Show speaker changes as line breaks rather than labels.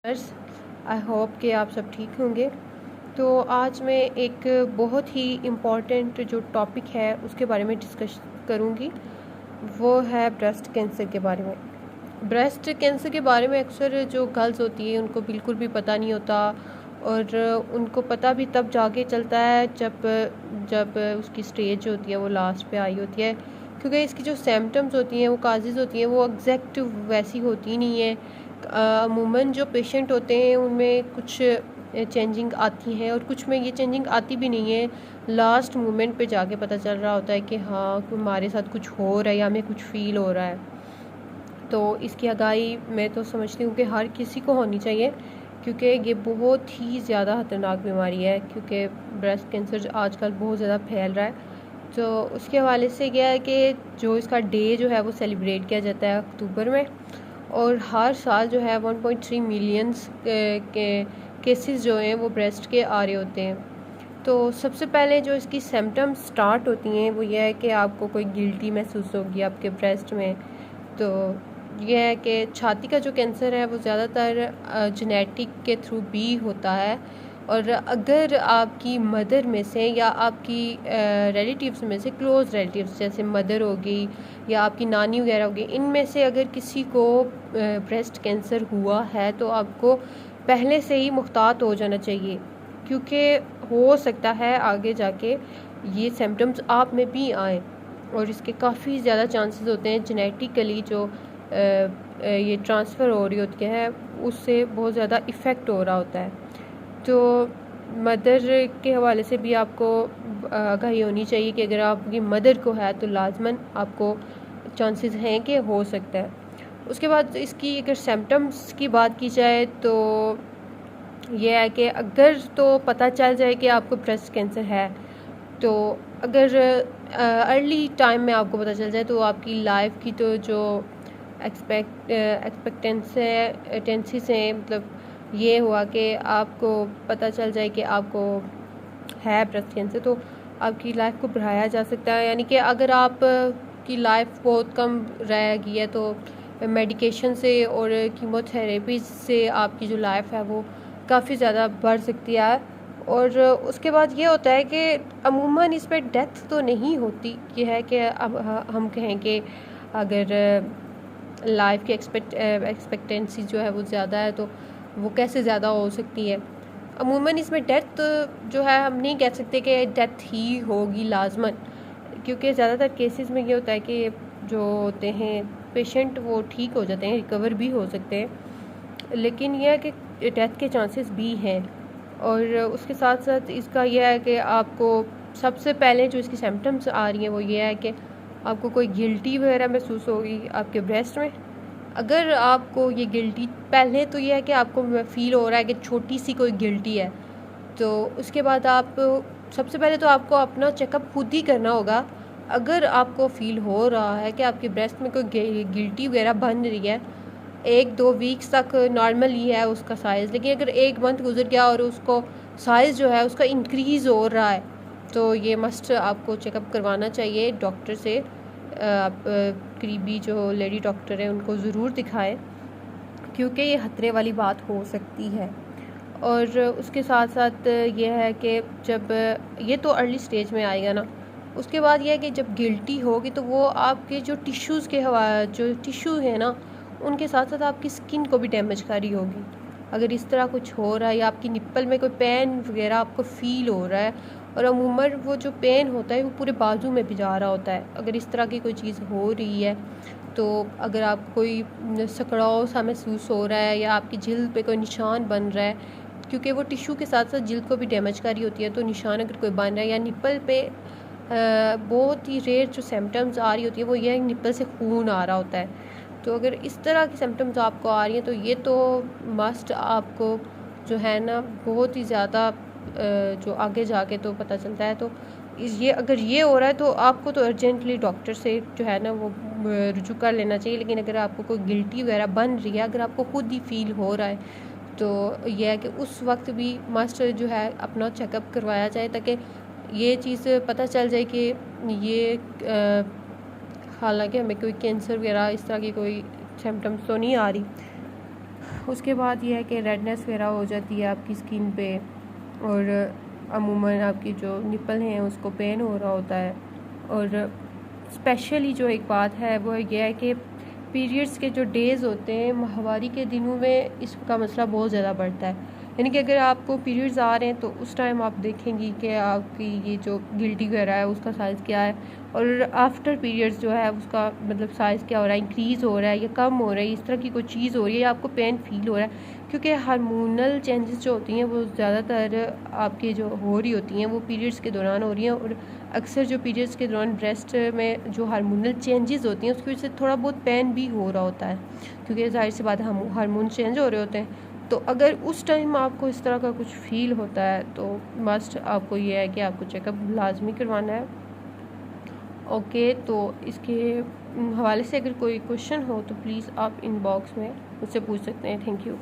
I hope कि आप सब ठीक होंगे। तो आज मैं एक बहुत ही इम्पॉर्टेंट जो टॉपिक है उसके बारे में डिस्कस करूँगी। वो है ब्रेस्ट कैंसर के बारे में। ब्रेस्ट कैंसर के बारे में अक्सर जो गर्ल्स होती हैं उनको बिल्कुल भी पता नहीं होता, और उनको पता भी तब जाके चलता है जब जब उसकी स्टेज होती है वो लास्ट पे आई होती है, क्योंकि इसकी जो सिम्टम्स होती हैं वो काजेज़ होती हैं वो एग्जैक्ट वैसी होती नहीं है। अमूमन जो पेशेंट होते हैं उनमें कुछ चेंजिंग आती हैं और कुछ में ये चेंजिंग आती भी नहीं है। लास्ट मोमेंट पे जाके पता चल रहा होता है कि हाँ हमारे साथ कुछ हो रहा है या हमें कुछ फ़ील हो रहा है। तो इसकी आगाही मैं तो समझती हूँ कि हर किसी को होनी चाहिए, क्योंकि ये बहुत ही ज़्यादा ख़तरनाक बीमारी है, क्योंकि ब्रेस्ट कैंसर आजकल बहुत ज़्यादा फैल रहा है। तो उसके हवाले से क्या है कि जो इसका डे जो है वो सेलिब्रेट किया जाता है अक्टूबर में, और हर साल जो है 1.3 मिलियंस के केसेस जो हैं वो ब्रेस्ट के आ रहे होते हैं। तो सबसे पहले जो इसकी सिम्टम्स स्टार्ट होती हैं वो ये है कि आपको कोई गिल्टी महसूस होगी आपके ब्रेस्ट में। तो यह है कि छाती का जो कैंसर है वो ज़्यादातर जेनेटिक के थ्रू भी होता है, और अगर आपकी मदर में से या आपकी रिलेटिव्स में से, क्लोज़ रिलेटिव्स जैसे मदर होगी या आपकी नानी वगैरह होगी, इनमें से अगर किसी को ब्रेस्ट कैंसर हुआ है तो आपको पहले से ही मुहतात हो जाना चाहिए, क्योंकि हो सकता है आगे जाके ये सिम्टम्स आप में भी आए, और इसके काफ़ी ज़्यादा चांसेस होते हैं जेनेटिकली जो ये ट्रांसफ़र हो रही होती है उससे बहुत ज़्यादा इफ़ेक्ट हो रहा होता है। तो मदर के हवाले से भी आपको आगाही होनी चाहिए कि अगर आपकी मदर को है तो लाजमन आपको चांसेस हैं कि हो सकता है। उसके बाद इसकी अगर सिम्टम्स की बात की जाए तो यह है कि अगर तो पता चल जाए कि आपको ब्रेस्ट कैंसर है, तो अगर अर्ली टाइम में आपको पता चल जाए तो आपकी लाइफ की तो जो एक्सपेक्टेंसी से मतलब ये हुआ कि आपको पता चल जाए कि आपको है ब्रेस्ट कैंसर, तो आपकी लाइफ को बढ़ाया जा सकता है। यानी कि अगर आप की लाइफ बहुत कम रह गई है तो मेडिकेशन से और कीमोथेरेपी से आपकी जो लाइफ है वो काफ़ी ज़्यादा बढ़ सकती है। और उसके बाद ये होता है कि अमूमन इस पर डेथ तो नहीं होती। ये है कि अब हम कहें कि अगर लाइफ की एक्सपेक्टेंसी जो है वो ज़्यादा है तो वो कैसे ज़्यादा हो सकती है। अमूमन इसमें डेथ जो है हम नहीं कह सकते कि डेथ ही होगी लाजमन, क्योंकि ज़्यादातर केसेस में ये होता है कि जो होते हैं पेशेंट वो ठीक हो जाते हैं, रिकवर भी हो सकते हैं, लेकिन यह है कि डेथ के चांसेस भी हैं। और उसके साथ साथ इसका यह है कि आपको सबसे पहले जो इसकी सिम्टम्स आ रही हैं वो ये है कि आपको कोई गिल्टी वगैरह महसूस होगी आपके ब्रेस्ट में। अगर आपको ये गिल्टी, पहले तो ये है कि आपको फ़ील हो रहा है कि छोटी सी कोई गिल्टी है, तो उसके बाद आप सबसे पहले तो आपको अपना चेकअप खुद ही करना होगा। अगर आपको फ़ील हो रहा है कि आपके ब्रेस्ट में कोई गिल्टी वगैरह बन रही है, 1-2 वीक्स तक नॉर्मल ही है उसका साइज़, लेकिन अगर 1 मंथ गुजर गया और उसको साइज़ जो है उसका इंक्रीज़ हो रहा है, तो ये मस्ट आपको चेकअप करवाना चाहिए डॉक्टर से। आप करीबी जो लेडी डॉक्टर है उनको ज़रूर दिखाएं, क्योंकि ये खतरे वाली बात हो सकती है। और उसके साथ साथ ये है कि जब ये तो अर्ली स्टेज में आएगा ना, उसके बाद ये है कि जब गिल्टी होगी तो वो आपके जो टिश्यूज़ के जो टिश्यू है ना उनके साथ साथ आपकी स्किन को भी डैमेज कर रही होगी। अगर इस तरह कुछ हो रहा है या आपकी निप्पल में कोई पेन वगैरह आपको फ़ील हो रहा है, और अमूमन वो जो पेन होता है वो पूरे बाजू में भी जा रहा होता है, अगर इस तरह की कोई चीज़ हो रही है, तो अगर आपको कोई सकड़ाव सा महसूस हो रहा है या आपकी जिल्द पे कोई निशान बन रहा है, क्योंकि वो टिश्यू के साथ साथ जिल्द को भी डैमेज कर रही होती है, तो निशान अगर कोई बन रहा है या निप्पल पे बहुत ही रेयर जो सिम्टम्स आ रही होती है वो ये है निप्पल से खून आ रहा होता है। तो अगर इस तरह की सिम्टम्स आपको आ रही हैं तो ये तो मस्ट आपको जो है ना बहुत ही ज़्यादा जो आगे जाके तो पता चलता है, तो ये अगर ये हो रहा है तो आपको तो अर्जेंटली डॉक्टर से जो है ना वो रुजू कर लेना चाहिए। लेकिन अगर आपको कोई गिल्टी वगैरह बन रही है, अगर आपको खुद ही फील हो रहा है, तो यह है कि उस वक्त भी मस्ट जो है अपना चेकअप करवाया जाए, ताकि ये चीज़ पता चल जाए कि ये हालांकि हमें कोई कैंसर वगैरह इस तरह की कोई सिम्टम्स तो नहीं आ रही। उसके बाद ये है कि रेडनेस वगैरह हो जाती है आपकी स्किन पे, और अमूमन आपकी जो निपल हैं उसको पेन हो रहा होता है। और स्पेशली जो एक बात है वो ये है कि पीरियड्स के जो डेज़ होते हैं माहवारी के दिनों में इसका मसला बहुत ज़्यादा बढ़ता है। यानी कि अगर आपको पीरियड्स आ रहे हैं तो उस टाइम आप देखेंगी कि आपकी ये जो गिल्टी वगैरह है उसका साइज़ क्या है, और आफ्टर पीरियड्स जो है उसका मतलब साइज़ क्या हो रहा है, इंक्रीज़ हो रहा है या कम हो रहा है, इस तरह की कोई चीज़ हो रही है या आपको पेन फील हो रहा है। क्योंकि हार्मोनल चेंजेस जो होती हैं वो ज़्यादातर आपके जो हो रही होती हैं वो पीरियड्स के दौरान हो रही हैं। और अक्सर जो पीरियड्स के दौरान ब्रेस्ट में जो हार्मोनल चेंजेस होती हैं उसकी वजह से थोड़ा बहुत पेन भी हो रहा होता है, क्योंकि जाहिर सी बात है हार्मोन चेंज हो रहे होते हैं। तो अगर उस टाइम आपको इस तरह का कुछ फील होता है तो मस्ट आपको ये है कि आपको चेकअप लाजमी करवाना है। ओके, तो इसके हवाले से अगर कोई क्वेश्चन हो तो प्लीज़ आप इनबॉक्स में मुझसे पूछ सकते हैं। Thank you.